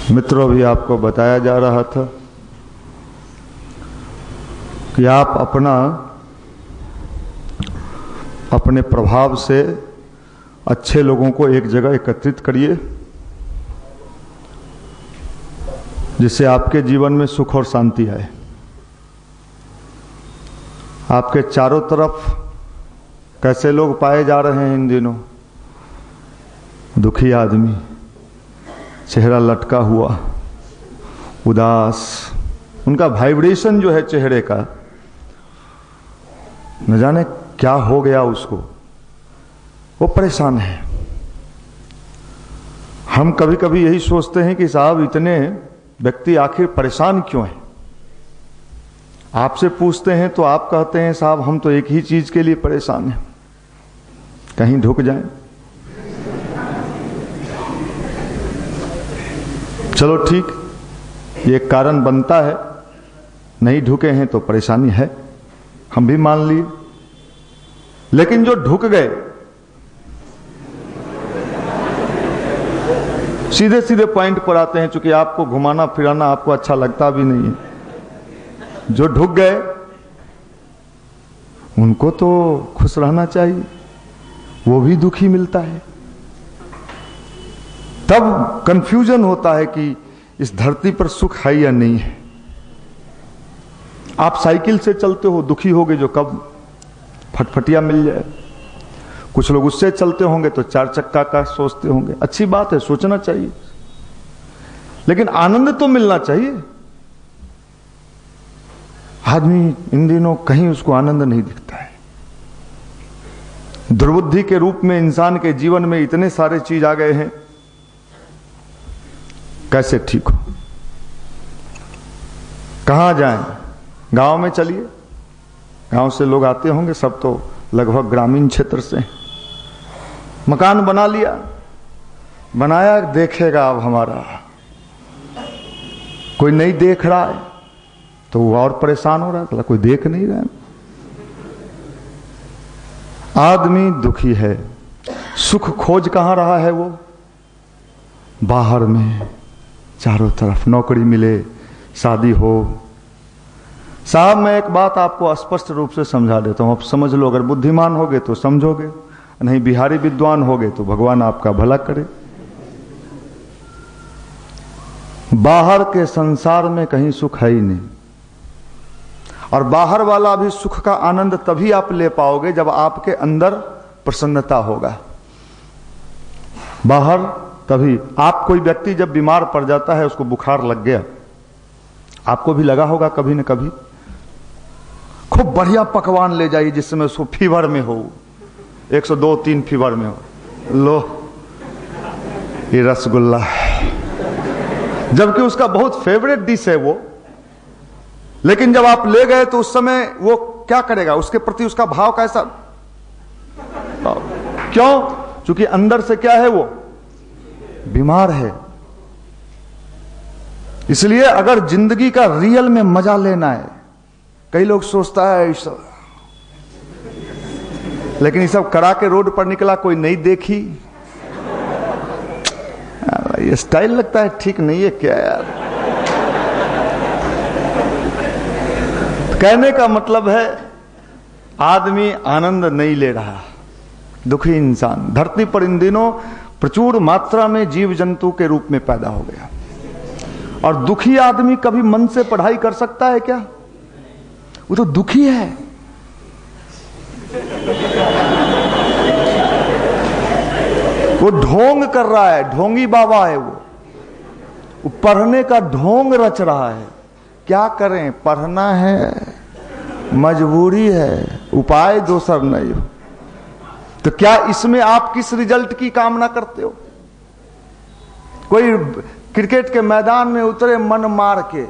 मित्रों, भी आपको बताया जा रहा था कि आप अपने प्रभाव से अच्छे लोगों को एक जगह एकत्रित करिए, जिससे आपके जीवन में सुख और शांति आए। आपके चारों तरफ कैसे लोग पाए जा रहे हैं इन दिनों? दुखी आदमी, चेहरा लटका हुआ, उदास, उनका वाइब्रेशन जो है चेहरे का, न जाने क्या हो गया उसको, वो परेशान है। हम कभी कभी यही सोचते हैं कि साहब इतने व्यक्ति आखिर परेशान क्यों हैं? आपसे पूछते हैं तो आप कहते हैं साहब हम तो एक ही चीज के लिए परेशान हैं, कहीं ढुक जाएं। चलो ठीक, ये कारण बनता है, नहीं ढुके हैं तो परेशानी है, हम भी मान लिए। लेकिन जो ढुक गए, सीधे सीधे पॉइंट पर आते हैं, चूंकि आपको घुमाना फिराना आपको अच्छा लगता भी नहीं है। जो ढुक गए उनको तो खुश रहना चाहिए, वो भी दुखी मिलता है। तब कंफ्यूजन होता है कि इस धरती पर सुख है या नहीं है। आप साइकिल से चलते हो, दुखी होगे जो कब फटफटिया मिल जाए। कुछ लोग उससे चलते होंगे तो चार चक्का का सोचते होंगे। अच्छी बात है, सोचना चाहिए, लेकिन आनंद तो मिलना चाहिए। आदमी इन दिनों कहीं उसको आनंद नहीं दिखता है। दुर्बुद्धि के रूप में इंसान के जीवन में इतने सारे चीज आ गए हैं, कैसे ठीक हो? कहां जाएं? गांव में चलिए, गांव से लोग आते होंगे, सब तो लगभग ग्रामीण क्षेत्र से। मकान बना लिया, बनाया, देखेगा अब हमारा, कोई नहीं देख रहा है तो वो और परेशान हो रहा है, कोई देख नहीं रहा है। आदमी दुखी है। सुख खोज कहां रहा है? वो बाहर में, चारों तरफ नौकरी मिले, शादी हो। साहब मैं एक बात आपको स्पष्ट रूप से समझा देता हूं, आप समझ लो। अगर बुद्धिमान होगे तो समझोगे, नहीं बिहारी विद्वान होगे तो भगवान आपका भला करे। बाहर के संसार में कहीं सुख है ही नहीं, और बाहर वाला भी सुख का आनंद तभी आप ले पाओगे जब आपके अंदर प्रसन्नता होगा। बाहर तभी आप, कोई व्यक्ति जब बीमार पड़ जाता है, उसको बुखार लग गया, आपको भी लगा होगा कभी न कभी। खूब बढ़िया पकवान ले जाइए जिसमें उसको फीवर में हो, 102-3 फीवर में हो, लो ये रसगुल्ला, जबकि उसका बहुत फेवरेट डिश है वो। लेकिन जब आप ले गए तो उस समय वो क्या करेगा? उसके प्रति उसका भाव कैसा? क्यों? क्योंकि अंदर से क्या है, वो बीमार है। इसलिए अगर जिंदगी का रियल में मजा लेना है, कई लोग सोचता है लेकिन ये सब करा के रोड पर निकला, कोई नहीं देखी, ये स्टाइल लगता है ठीक नहीं है क्या यार? कहने का मतलब है आदमी आनंद नहीं ले रहा, दुखी इंसान। धरती पर इन दिनों प्रचुर मात्रा में जीव जंतु के रूप में पैदा हो गया, और दुखी आदमी कभी मन से पढ़ाई कर सकता है क्या? वो तो दुखी है। वो ढोंग कर रहा है, ढोंगी बाबा है वो पढ़ने का ढोंग रच रहा है। क्या करें, पढ़ना है, मजबूरी है, उपाय दूसर नहीं हो। तो क्या इसमें आप किस रिजल्ट की कामना करते हो? कोई क्रिकेट के मैदान में उतरे मन मार के,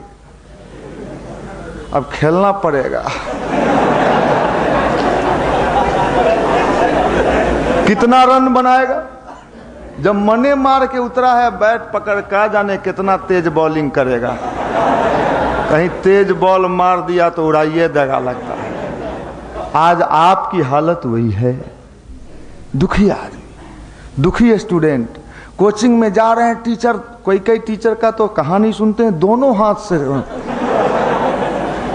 अब खेलना पड़ेगा, कितना रन बनाएगा? जब मने मार के उतरा है, बैट पकड़ का जाने कितना तेज बॉलिंग करेगा, कहीं तेज बॉल मार दिया तो उड़ाइए देगा लगता है। आज आपकी हालत वही है। दुखी आदमी, दुखी स्टूडेंट, कोचिंग में जा रहे हैं टीचर, कोई टीचर का तो कहानी सुनते हैं दोनों हाथ से।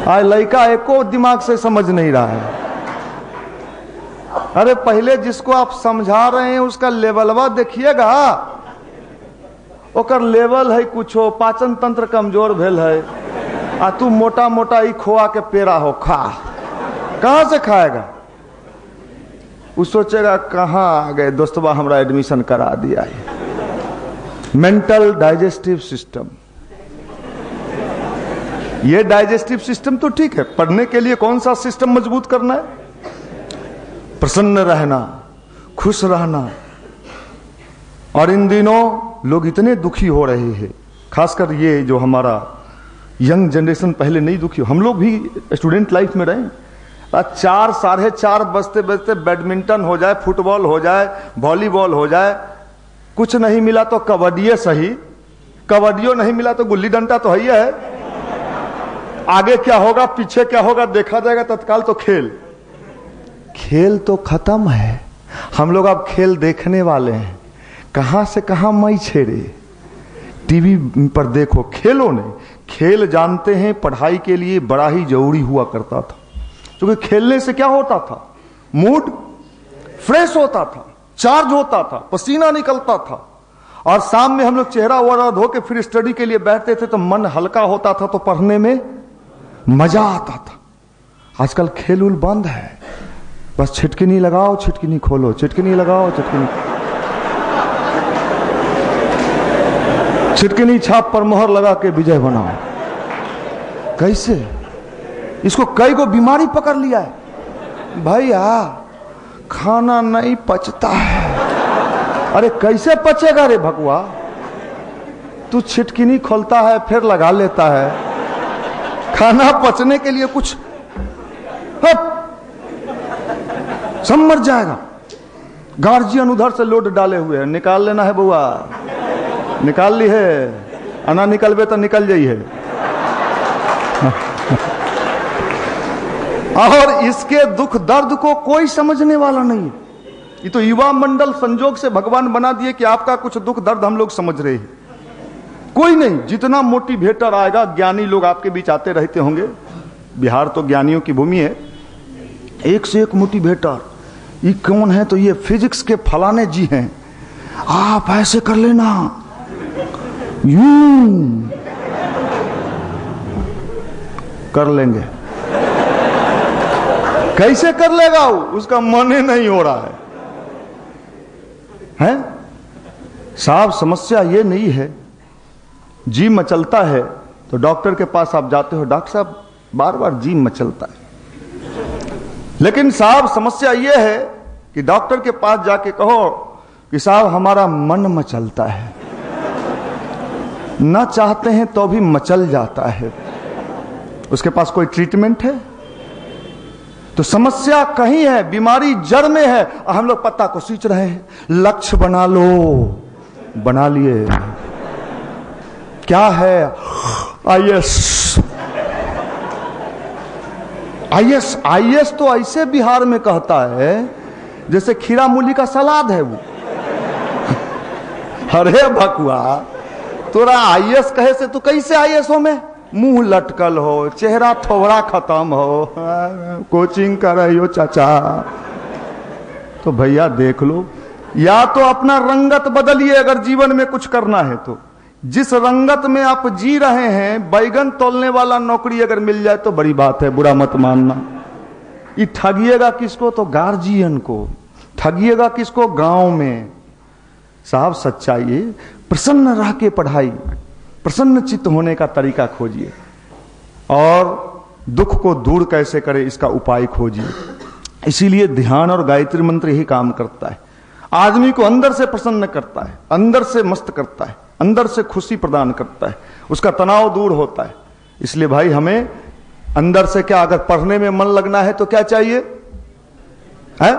आज लड़का एको दिमाग से समझ नहीं रहा है। अरे पहले जिसको आप समझा रहे हैं उसका लेवलवा देखिएगा, ओकर लेवल है कुछो, पाचन तंत्र कमजोर भेल है, आ तू मोटा मोटा ही खोआ के पेड़ा हो खा, कहां से खाएगा? वो सोचेगा कहां आ गए दोस्तवा, हमरा एडमिशन करा दिया है। मेंटल डाइजेस्टिव सिस्टम, ये डाइजेस्टिव सिस्टम तो ठीक है, पढ़ने के लिए कौन सा सिस्टम मजबूत करना है? प्रसन्न रहना, खुश रहना। और इन दिनों लोग इतने दुखी हो रहे हैं, खासकर ये जो हमारा यंग जनरेशन, पहले नहीं दुखी, हम लोग भी स्टूडेंट लाइफ में रहे। 4 साढ़े 4 बजते बजते बैडमिंटन हो जाए, फुटबॉल हो जाए, वॉलीबॉल हो जाए, कुछ नहीं मिला तो कबड्डी सही, कबड्डियों नहीं मिला तो गुल्ली डंडा तो ही है। आगे क्या होगा पीछे क्या होगा देखा जाएगा, तत्काल तो खेल। खेल तो खत्म है, हम लोग अब खेल देखने वाले हैं। कहां से कहां मई छेड़े, टीवी पर देखो, खेलो नहीं। खेल जानते हैं पढ़ाई के लिए बड़ा ही जरूरी हुआ करता था, क्योंकि खेलने से क्या होता था? मूड फ्रेश होता था, चार्ज होता था, पसीना निकलता था, और शाम में हम लोग चेहरा वगैरह धो के फिर स्टडी के लिए बैठते थे तो मन हल्का होता था, तो पढ़ने में मजा आता था। आजकल खेल उल बंद है, बस छिटकिनी लगाओ छिटकिनी खोलो, छिटकिनी लगाओ छिटकिनी छाप पर मोहर लगा के विजय बनाओ। कैसे? इसको कई को बीमारी पकड़ लिया है भैया, खाना नहीं पचता है। अरे कैसे पचेगा रे भगवा? तू छिटकिनी खोलता है फिर लगा लेता है, खाना पचने के लिए कुछ सब मर जाएगा। गार्जियन उधर से लोड डाले हुए है, निकाल लेना है बुआ, निकाल ली है, अना निकलबे तो निकल जाई है। और इसके दुख दर्द को कोई समझने वाला नहीं है। ये तो युवा मंडल संजोग से भगवान बना दिए कि आपका कुछ दुख दर्द हम लोग समझ रहे हैं, कोई नहीं। जितना मोटिवेटर आएगा, ज्ञानी लोग आपके बीच आते रहते होंगे, बिहार तो ज्ञानियों की भूमि है, एक से एक मोटिवेटर। ये कौन है? तो ये फिजिक्स के फलाने जी हैं, आप ऐसे कर लेना, यूं कर लेंगे। कैसे कर लेगा वो? उसका मन ही नहीं हो रहा है? साहब समस्या ये नहीं है, जी मचलता है तो डॉक्टर के पास आप जाते हो, डॉक्टर साहब बार बार जी मचलता है। लेकिन साहब समस्या यह है कि डॉक्टर के पास जाके कहो कि साहब हमारा मन मचलता है, ना चाहते हैं तो भी मचल जाता है। उसके पास कोई ट्रीटमेंट है? तो समस्या कहीं है, बीमारी जड़ में है, और हम लोग पत्ता को सींच रहे हैं। लक्ष्य बना लो, बना लिए। क्या है? आईएएस। आईएएस आईएएस तो ऐसे बिहार में कहता है जैसे खीरा मूली का सलाद है वो। अरे भकुआ, तोरा आईएएस कहे से तू कैसे आईएएस हो? में मुंह लटकल हो, चेहरा थोड़ा खत्म हो, कोचिंग कर रही हो चाचा। तो भैया देख लो, या तो अपना रंगत बदलिए अगर जीवन में कुछ करना है तो। जिस रंगत में आप जी रहे हैं, बैगन तोलने वाला नौकरी अगर मिल जाए तो बड़ी बात है, बुरा मत मानना। ये ठगिएगा किसको? तो गार्जियन को। ठगिएगा किसको? गांव में। साहब सच्चाई, प्रसन्न रह के पढ़ाई, प्रसन्न चित्त होने का तरीका खोजिए, और दुख को दूर कैसे करें इसका उपाय खोजिए। इसीलिए ध्यान और गायत्री मंत्र ही काम करता है। आदमी को अंदर से प्रसन्न करता है, अंदर से मस्त करता है, अंदर से खुशी प्रदान करता है, उसका तनाव दूर होता है। इसलिए भाई हमें अंदर से क्या, अगर पढ़ने में मन लगना है तो क्या चाहिए? है?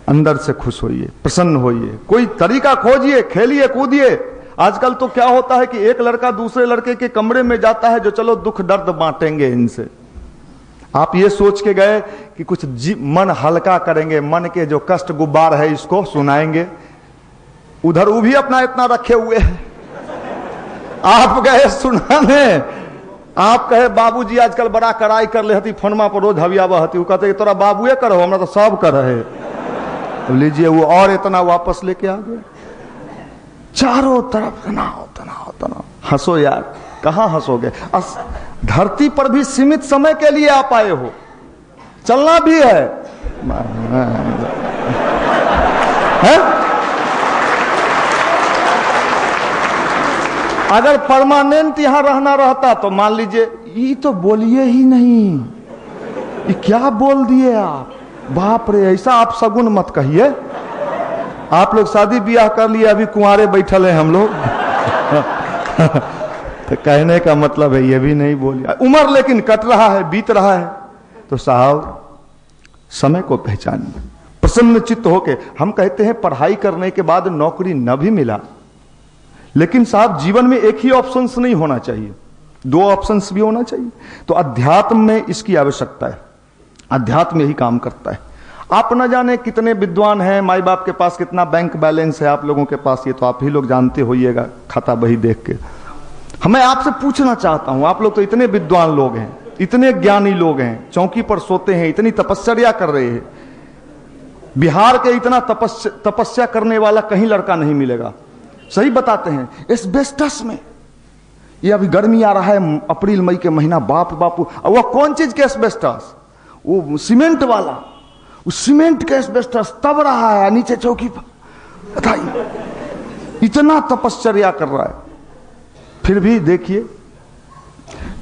अंदर से खुश होइए, प्रसन्न होइए, कोई तरीका खोजिए, खेलिए कूदिए। आजकल तो क्या होता है कि एक लड़का दूसरे लड़के के कमरे में जाता है, जो चलो दुख दर्द बांटेंगे इनसे। आप ये सोच के गए कि कुछ मन हल्का करेंगे, मन के जो कष्ट गुब्बार है इसको सुनाएंगे। उधर वो भी अपना इतना रखे हुए है। आप गए सुनाने, आप कहे बाबूजी आजकल बड़ा कड़ाई कर ले हती, फोनमा पर रोज हवियावा हती, वो कहते तोरा बाबुए करो, हमरा तो सब कर रहे। तो लीजिए वो और इतना वापस लेके आ गया। चारों तरफ तनाव तनाव तनाव। हंसो यार, कहां हंसोगे? धरती पर भी सीमित समय के लिए आप आए हो, चलना भी है। अगर परमानेंट यहां रहना रहता तो मान लीजिए, ये तो बोलिए ही नहीं, ये क्या बोल दिए आप, बाप रे, ऐसा आप सगुन मत कहिए। आप लोग शादी ब्याह कर लिए, अभी कुंवारे बैठल हैं हम लोग। तो कहने का मतलब है ये भी नहीं बोलिए। उम्र लेकिन कट रहा है, बीत रहा है, तो साहब समय को पहचानिए, प्रसन्न चित्त होके। हम कहते हैं पढ़ाई करने के बाद नौकरी न भी मिला, लेकिन साहब जीवन में एक ही ऑप्शंस नहीं होना चाहिए, दो ऑप्शंस भी होना चाहिए। तो अध्यात्म में इसकी आवश्यकता है, अध्यात्म यही काम करता है। आप न जाने कितने विद्वान हैं, माई बाप के पास कितना बैंक बैलेंस है, आप लोगों के पास ये तो आप ही लोग जानते होइएगा खाता बही देख के। मैं आपसे पूछना चाहता हूं, आप लोग तो इतने विद्वान लोग हैं, इतने ज्ञानी लोग हैं, चौकी पर सोते हैं, इतनी तपस्या कर रहे हैं। बिहार के इतना तपस्या करने वाला कहीं लड़का नहीं मिलेगा, सही बताते हैं। एस्बेस्टस में, ये अभी गर्मी आ रहा है, अप्रैल मई के महीना, बाप बापू, वो कौन चीज के एस्बेस्टस? वो सीमेंट वाला, वो सीमेंट के एस्बेस्टस तब रहा है नीचे चौकी पर, बताइए, इतना तपस्या कर रहा है। फिर भी देखिए,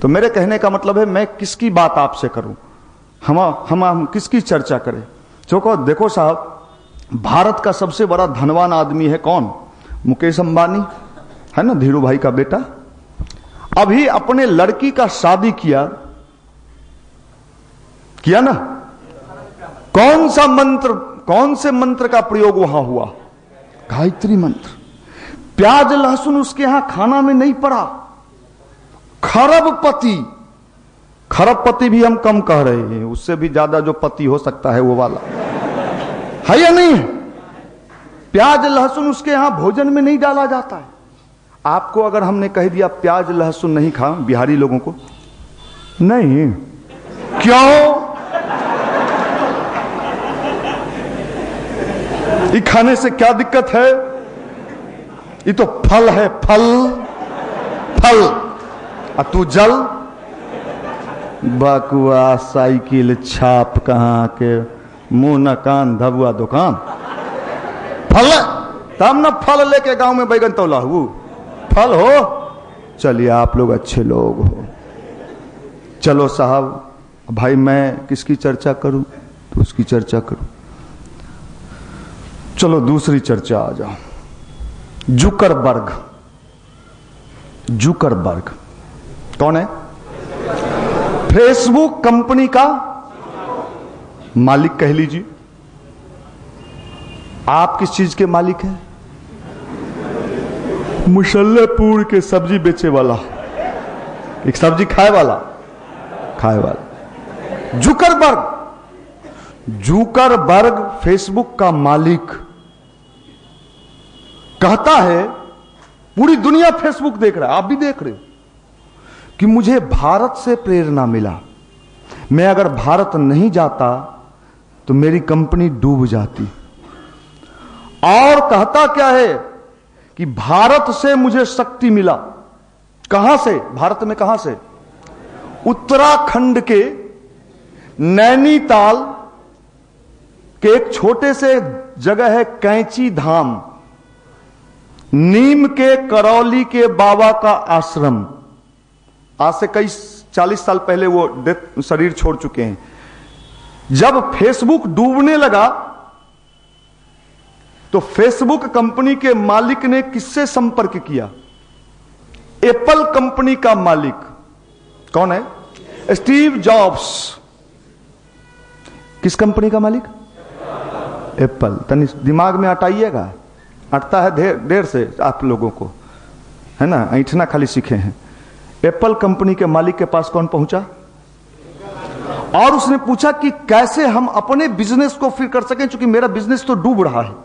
तो मेरे कहने का मतलब है, मैं किसकी बात आपसे करूं, हम किसकी चर्चा करें? देखो साहब, भारत का सबसे बड़ा धनवान आदमी है कौन? मुकेश अंबानी, है ना, धीरू भाई का बेटा। अभी अपने लड़की का शादी किया ना, कौन सा मंत्र, कौन से मंत्र का प्रयोग वहां हुआ? गायत्री मंत्र। प्याज लहसुन उसके यहां खाना में नहीं पड़ा। खरबपति, खरबपति भी हम कम कह रहे हैं, उससे भी ज्यादा जो पति हो सकता है वो वाला है या नहीं? प्याज लहसुन उसके यहां भोजन में नहीं डाला जाता है। आपको अगर हमने कह दिया प्याज लहसुन नहीं खा, बिहारी लोगों को नहीं, क्यों? ये खाने से क्या दिक्कत है? ये तो फल है, फल फल। तू जल, बकवास, साइकिल छाप कहां के, मुंह न कान धबुआ दुकान। फल तब न फल लेके गांव में बैगन तोला हूं, फल हो। चलिए आप लोग अच्छे लोग हो। चलो साहब, भाई मैं किसकी चर्चा करूं? तो उसकी चर्चा करूं। चलो दूसरी चर्चा आ जाओ। जुकरबर्ग, जुकरबर्ग कौन है? फेसबुक कंपनी का मालिक कह लीजिए। आप किस चीज के मालिक हैं? मुशल्लेपुर के सब्जी बेचे वाला, एक सब्जी खाए वाला, जुकरबर्ग, जुकरबर्ग फेसबुक का मालिक कहता है, पूरी दुनिया फेसबुक देख रहा है, आप भी देख रहे हो, कि मुझे भारत से प्रेरणा मिला। मैं अगर भारत नहीं जाता तो मेरी कंपनी डूब जाती। और कहता क्या है कि भारत से मुझे शक्ति मिला। कहां से? भारत में कहां से? उत्तराखंड के नैनीताल के एक छोटे से जगह है कैंची धाम, नीम के करौली के बाबा का आश्रम। आज से कई 40 साल पहले वो शरीर छोड़ चुके हैं। जब फेसबुक डूबने लगा तो फेसबुक कंपनी के मालिक ने किससे संपर्क किया? एप्पल कंपनी का मालिक कौन है? Steve jobs. किस कंपनी का मालिक? एप्पल। तनी दिमाग में अटाइएगा, अटता है देर से आप लोगों को, है ना, ऐठना खाली सीखे हैं। एप्पल कंपनी के मालिक के पास कौन पहुंचा? और उसने पूछा कि कैसे हम अपने बिजनेस को फिर कर सकें, क्योंकि मेरा बिजनेस तो डूब रहा है।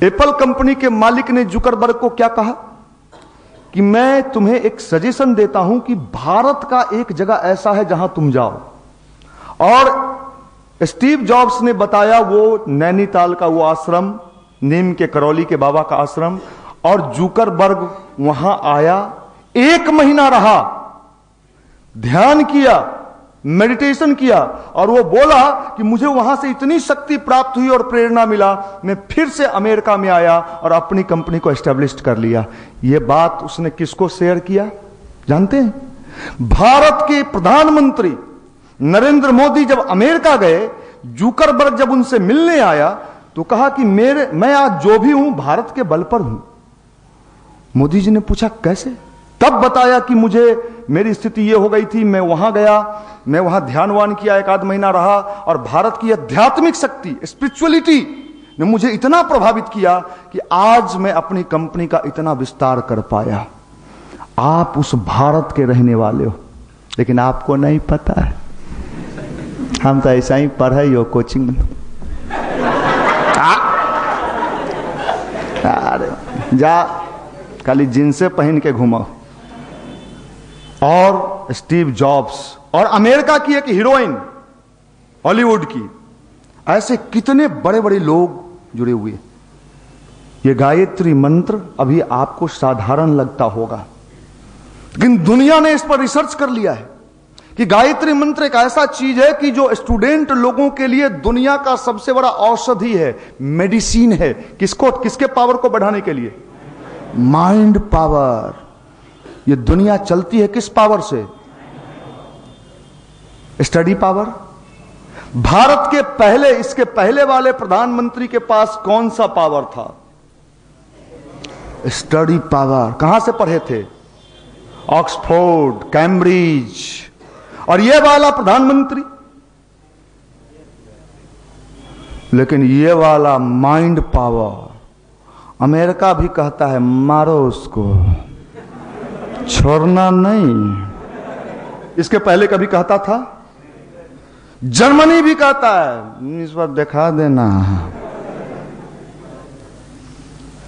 एप्पल कंपनी के मालिक ने जुकरबर्ग को क्या कहा कि मैं तुम्हें एक सजेशन देता हूं कि भारत का एक जगह ऐसा है जहां तुम जाओ। और स्टीव जॉब्स ने बताया वो नैनीताल का वो आश्रम, नीम के करौली के बाबा का आश्रम, और जुकरबर्ग वहां आया, 1 महीना रहा, ध्यान किया, मेडिटेशन किया, और वो बोला कि मुझे वहां से इतनी शक्ति प्राप्त हुई और प्रेरणा मिला, मैं फिर से अमेरिका में आया और अपनी कंपनी को एस्टेब्लिश कर लिया। ये बात उसने किसको शेयर किया जानते हैं? भारत के प्रधानमंत्री नरेंद्र मोदी जब अमेरिका गए, जुकरबर्ग जब उनसे मिलने आया तो कहा कि मैं आज जो भी हूं भारत के बल पर हूं। मोदी जी ने पूछा कैसे? तब बताया कि मुझे मेरी स्थिति यह हो गई थी, मैं वहां गया, मैं वहां ध्यानवान किया, 1 महीना रहा, और भारत की आध्यात्मिक शक्ति, स्पिरिचुअलिटी ने मुझे इतना प्रभावित किया कि आज मैं अपनी कंपनी का इतना विस्तार कर पाया। आप उस भारत के रहने वाले हो, लेकिन आपको नहीं पता है। हम तो ऐसा ही पढ़े हो कोचिंग में। अरे जा खाली जींसे पहन के घुमाओ। और स्टीव जॉब्स और अमेरिका की एक हीरोइन हॉलीवुड की, ऐसे कितने बड़े बड़े लोग जुड़े हुए। ये गायत्री मंत्र अभी आपको साधारण लगता होगा, लेकिन दुनिया ने इस पर रिसर्च कर लिया है कि गायत्री मंत्र एक ऐसा चीज है कि जो स्टूडेंट लोगों के लिए दुनिया का सबसे बड़ा औषधि है, मेडिसिन है। किसके पावर को बढ़ाने के लिए? Mind power. ये दुनिया चलती है किस पावर से? Study power. भारत के पहले, इसके पहले वाले प्रधानमंत्री के पास कौन सा पावर था? Study power. कहां से पढ़े थे? Oxford, Cambridge. और ये वाला प्रधानमंत्री, लेकिन ये वाला माइंड पावर, अमेरिका भी कहता है मारो उसको, छोड़ना नहीं। इसके पहले कभी कहता था? जर्मनी भी कहता है इस बार दिखा देना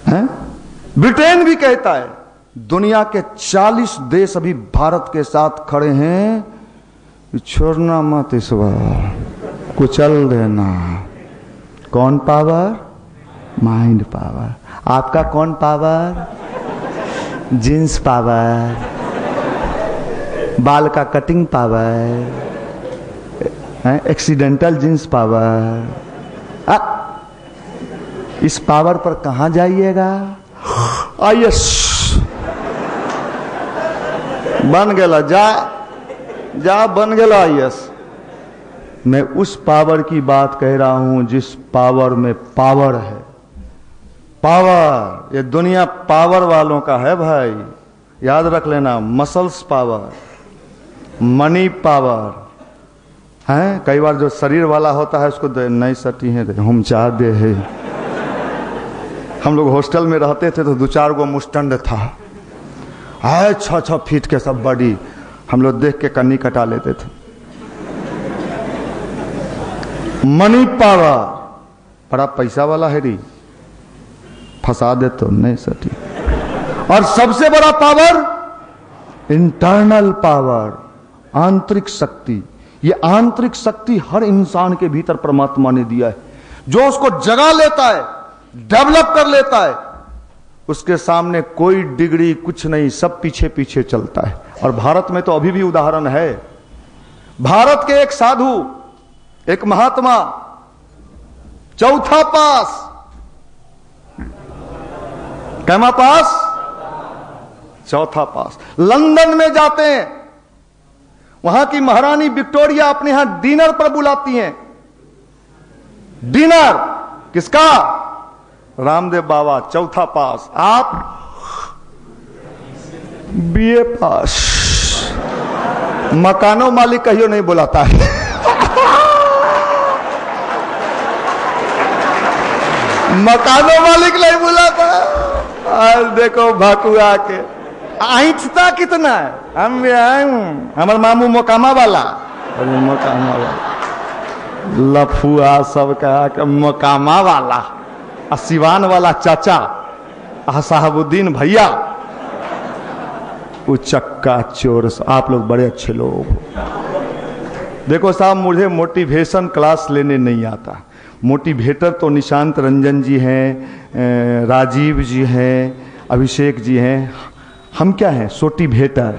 है। ब्रिटेन भी कहता है। दुनिया के 40 देश अभी भारत के साथ खड़े हैं, छोड़ना मत, इस बार कुचल देना। कौन पावर? Mind power. आपका कौन पावर? जींस पावर, बाल का cutting power, accidental jeans power. इस पावर पर कहां जाइएगा? आईएएस बन गया, जा बन गया आईएएस। मैं उस पावर की बात कह रहा हूं जिस पावर में पावर है। पावर, ये दुनिया पावर वालों का है भाई, याद रख लेना। मसल्स पावर, मनी पावर है। कई बार जो शरीर वाला होता है उसको नहीं सटी है, हम चाह दे है। हम लोग हॉस्टल में रहते थे तो 2-4 गो मुस्टंड था, 6-6 फीट के सब बॉडी। हम लोग देख के कन्नी कटा लेते थे। मनी पावर, बड़ा पैसा वाला है री, फंसा दे तो नहीं सटी। और सबसे बड़ा पावर इंटरनल पावर, आंतरिक शक्ति। ये आंतरिक शक्ति हर इंसान के भीतर परमात्मा ने दिया है। जो उसको जगा लेता है, डेवलप कर लेता है, उसके सामने कोई डिग्री कुछ नहीं, सब पीछे पीछे चलता है। और भारत में तो अभी भी उदाहरण है। भारत के एक साधु, एक महात्मा, 4था पास। कैमा पास? 4था पास। लंदन में जाते हैं, वहां की महारानी विक्टोरिया अपने यहां डिनर पर बुलाती हैं। डिनर किसका? रामदेव बाबा, 4था पास। आप बीए पास। मकानों मालिक कहियो नहीं बुलाता है। मकानों मालिक नहीं बुलाता। और देखो भाकुआ के आइठता कितना है। हम भी आए, हमारे मामू मोकामा वाला, मोकामा वाला लफुआ सब कहा कि मोकामा वाला। सिवान वाला चाचा, साहबुद्दीन भैया, वो चक्का चोर। आप लोग बड़े अच्छे लोग हो। देखो साहब, मुझे मोटिवेशन क्लास लेने नहीं आता। मोटिवेटर तो निशांत रंजन जी हैं, राजीव जी हैं, अभिषेक जी हैं। हम क्या हैं? सोटिवेटर।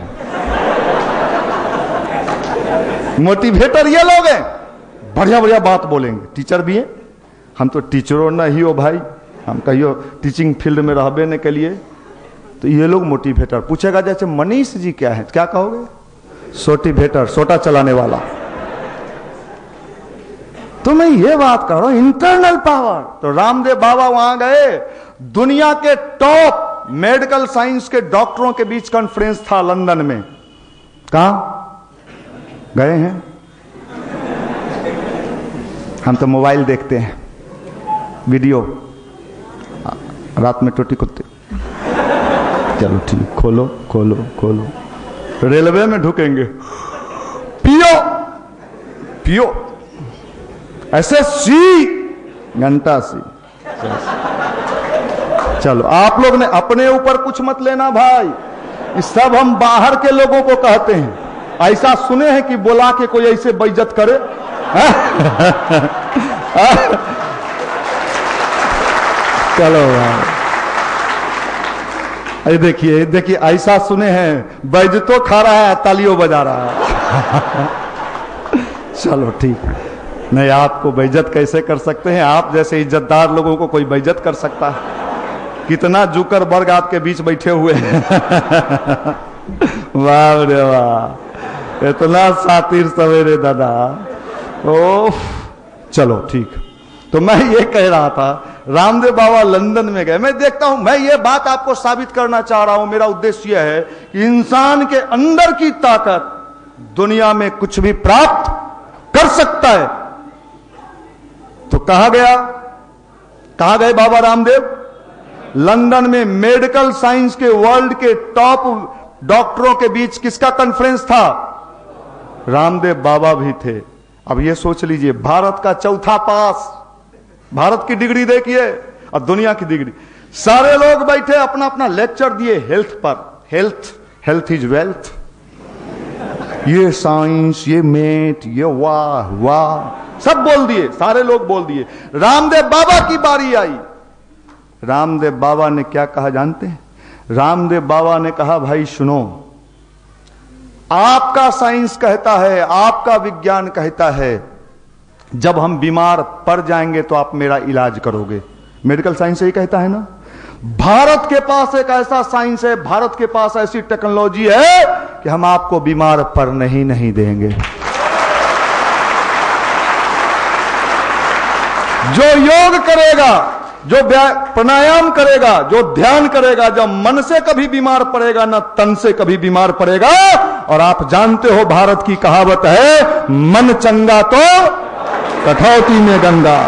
मोटिवेटर ये लोग हैं, बढ़िया बढ़िया बात बोलेंगे। टीचर भी हैं, हम तो टीचरों ना ही हो भाई, हम कहियो टीचिंग फील्ड में रहबे न के लिए। तो ये लोग मोटिवेटर। पूछेगा जैसे मनीष जी क्या है, क्या कहोगे? सोटिवेटर, सोटा चलाने वाला। तो मैं ये बात कर रहा हूं, इंटरनल पावर। तो रामदेव बाबा वहां गए, दुनिया के टॉप मेडिकल साइंस के डॉक्टरों के बीच कॉन्फ्रेंस था लंदन में। कहां गए हैं? हम तो मोबाइल देखते हैं, वीडियो, रात में टोटी कुत्ते। चलो ठीक, खोलो खोलो खोलो। रेलवे में ढुकेंगे, पियो पियो, ऐसे सी घंटा सी। चलो, आप लोग ने अपने ऊपर कुछ मत लेना भाई, इस सब हम बाहर के लोगों को कहते हैं। ऐसा सुने हैं कि बुला के कोई ऐसे बेइज्जत करे? चलो भाई, अरे देखिए देखिए, ऐसा सुने हैं बेइज्जतो खा रहा है, तालियों बजा रहा है। चलो ठीक है, नहीं आपको बेइज्जत कैसे कर सकते हैं? आप जैसे इज्जतदार लोगों को कोई बेइज्जत कर सकता है? कितना जुकरबर्ग आपके बीच बैठे हुए हैं। वाह रे वाह, इतना सातिर सवेरे दादा। ओ चलो ठीक। तो मैं ये कह रहा था, रामदेव बाबा लंदन में गए। मैं देखता हूं, मैं ये बात आपको साबित करना चाह रहा हूं, मेरा उद्देश्य यह है कि इंसान के अंदर की ताकत दुनिया में कुछ भी प्राप्त कर सकता है। तो कहां गया, कहां गए बाबा रामदेव? लंदन में मेडिकल साइंस के वर्ल्ड के टॉप डॉक्टरों के बीच किसका कॉन्फ्रेंस था? रामदेव बाबा भी थे। अब ये सोच लीजिए, भारत का चौथा पास, भारत की डिग्री देखिए और दुनिया की डिग्री। सारे लोग बैठे अपना अपना लेक्चर दिए हेल्थ पर। हेल्थ इज वेल्थ, ये साइंस, ये मेथ, ये वाह वाह, सब बोल दिए, सारे लोग बोल दिए। रामदेव बाबा की बारी आई। रामदेव बाबा ने क्या कहा जानते हैं? रामदेव बाबा ने कहा, भाई सुनो, आपका साइंस कहता है, आपका विज्ञान कहता है, जब हम बीमार पड़ जाएंगे तो आप मेरा इलाज करोगे। मेडिकल साइंस यही कहता है ना। भारत के पास एक ऐसा साइंस है, भारत के पास ऐसी टेक्नोलॉजी है कि हम आपको बीमार पड़ने ही नहीं देंगे। जो योग करेगा, जो प्राणायाम करेगा, जो ध्यान करेगा, जब मन से कभी बीमार पड़ेगा ना तन से कभी बीमार पड़ेगा। और आप जानते हो भारत की कहावत है, मन चंगा तो कठौती में गंगा।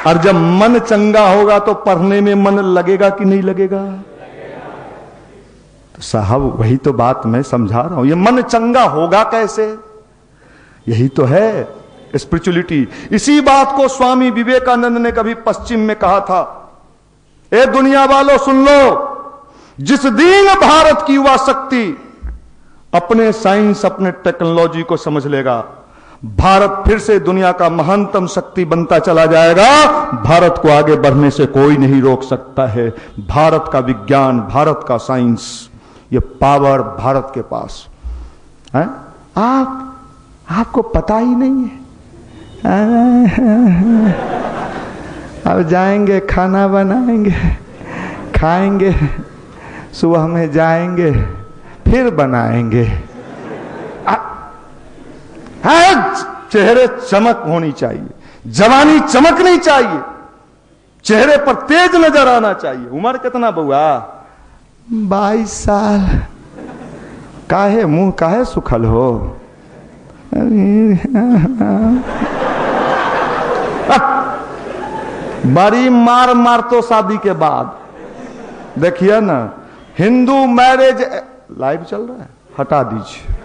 और जब मन चंगा होगा तो पढ़ने में मन लगेगा कि नहीं लगेगा? तो साहब वही तो बात मैं समझा रहा हूं। ये मन चंगा होगा कैसे? यही तो है स्पिरिचुअलिटी। इसी बात को स्वामी विवेकानंद ने कभी पश्चिम में कहा था, ए दुनिया वालों सुन लो, जिस दिन भारत की युवा शक्ति अपने साइंस, अपने टेक्नोलॉजी को समझ लेगा, भारत फिर से दुनिया का महानतम शक्ति बनता चला जाएगा। भारत को आगे बढ़ने से कोई नहीं रोक सकता है। भारत का विज्ञान, भारत का साइंस, ये पावर भारत के पास है। आपको पता ही नहीं है। अब जाएंगे, खाना बनाएंगे, खाएंगे, सुबह में जाएंगे, फिर बनाएंगे। चेहरे चमक होनी चाहिए, जवानी चमकनी चाहिए, चेहरे पर तेज नजर आना चाहिए। उम्र कितना बुआ? 22 साल। काहे मुंह काहे सुखल हो? बड़ी मार तो शादी के बाद। देखिए ना, हिंदू मैरिज लाइव चल रहा है, हटा दीजिए।